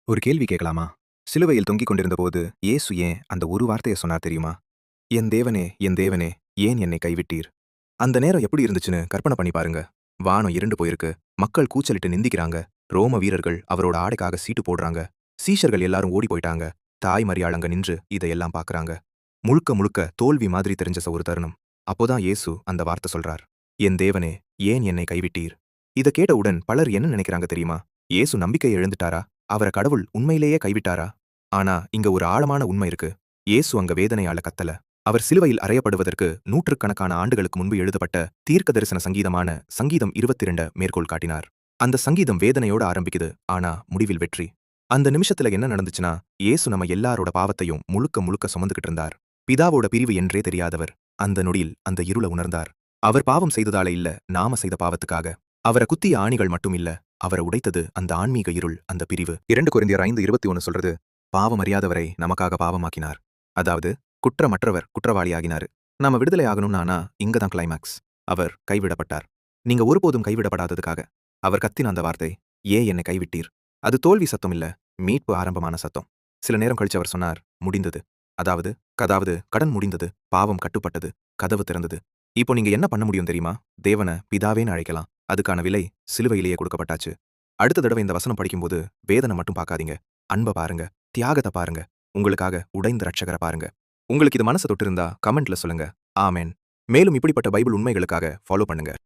ஒரு கேள்வி கேட்கலாமா? சிலுவையில் தொங்கிக் கொண்டிருந்தபோது இயேசு ஏன் அந்த ஒரு வார்த்தைய சொன்னார் தெரியுமா? என் தேவனே, ஏன் என்னை கைவிட்டீர்?" அந்த நேரம் எப்படி இருந்துச்சுன்னு கற்பனை பண்ணி பாருங்க. வானம் இருண்டு போயிருக்கு. மக்கள் கூச்சலிட்டு நிந்திக்கிறாங்க. ரோம வீரர்கள் அவரோட ஆடைக்காக சீட்டு போடுறாங்க. சீஷர்கள் எல்லாரும் ஓடி போயிட்டாங்க. தாய் மரியாள் அங்க நின்று இதையெல்லாம் பார்க்கறாங்க. முழுக்க முழுக்க தோல்வி மாதிரி தெரிஞ்ச ஒரு தருணம். அப்போதான் இயேசு அந்த வார்த்தை சொல்றார். "என் தேவனே, ஏன் என்னை கைவிட்டீர்?" இத கேட்டவுடன் பலர் என்ன நினைக்கிறாங்க தெரியுமா? இயேசு நம்பிக்கையை இழந்துட்டாரா? அவர கடவுள் உண்மையிலேயே கைவிட்டாரா? ஆனா இங்க ஒரு ஆழமான உண்மை இருக்கு. இயேசு அங்க வேதனையால கத்தல. அவர் சிலுவையில் அறையப்படுவதற்கு நூற்றுக்கணக்கான ஆண்டுகளுக்கு முன்பு எழுதப்பட்ட தீர்க்க தரிசன சங்கீதமான சங்கீதம் 22 மேற்கோள் காட்டினார். அந்த சங்கீதம் வேதனையோட ஆரம்பிக்குது, ஆனா முடிவில் வெற்றி. அந்த நிமிஷத்துல என்ன நடந்துச்சுன்னா, இயேசு நம்ம எல்லாரோட பாவத்தையும் முழுக்க முழுக்க சுமந்துகிட்டு இருந்தார். பிதாவோட பிரிவு என்றே தெரியாதவர் அந்த நொடியில் அந்த இருள உணர்ந்தார். அவர் பாவம் செய்ததால இல்ல, நாம செய்த பாவத்துக்காக. அவர குத்திய ஆணிகள் மட்டும் இல்ல, அவர உடைத்தது அந்த ஆன்மீக இருள், அந்த பிரிவு. 2 கொரிந்தியர் 5:21 சொல்றது, "பாவம் அறியாதவரை நமக்காக பாவமாக்கினார்." அதாவது குற்றமற்றவர் குற்றவாளியாகினாரு. நாம விடுதலை ஆகணும்னா ஆனா இங்க தான் கிளைமாக்ஸ். அவர் கைவிடப்பட்டார். நீங்க ஒருபோதும் கைவிடப்படாததுக்காக. அவர் கத்தின அந்த வார்த்தை, "ஏன் என்னை கைவிட்டீர்?" அது தோல்வி சத்தம் இல்ல, மீட்பு ஆரம்பமான சத்தம். சில நேரம் கழிச்சு அவர் சொன்னார், "முடிந்தது." அதாவது கடன் முடிந்தது, பாவம் கட்டுப்பட்டது, கதவு திறந்தது. இப்போ நீங்க என்ன பண்ண முடியும் தெரியுமா? தேவன பிதாவேன்னு அழைக்கலாம். அதுக்கான விலை சிலுவையிலேயே கொடுக்கப்பட்டாச்சு. அடுத்த தடவை இந்த வசனம் படிக்கும்போது வேதனை மட்டும் பார்க்காதீங்க. அன்ப பாருங்க, தியாகத்த பாருங்க, உங்களுக்காக உடைந்த ரட்சகர பாருங்க. உங்களுக்கு இது மனச தொட்டிருந்தா கமெண்ட்ல சொல்லுங்க. ஆமென். மேலும் இப்படிப்பட்ட பைபிள் உண்மைகளுக்காக ஃபாலோ பண்ணுங்க.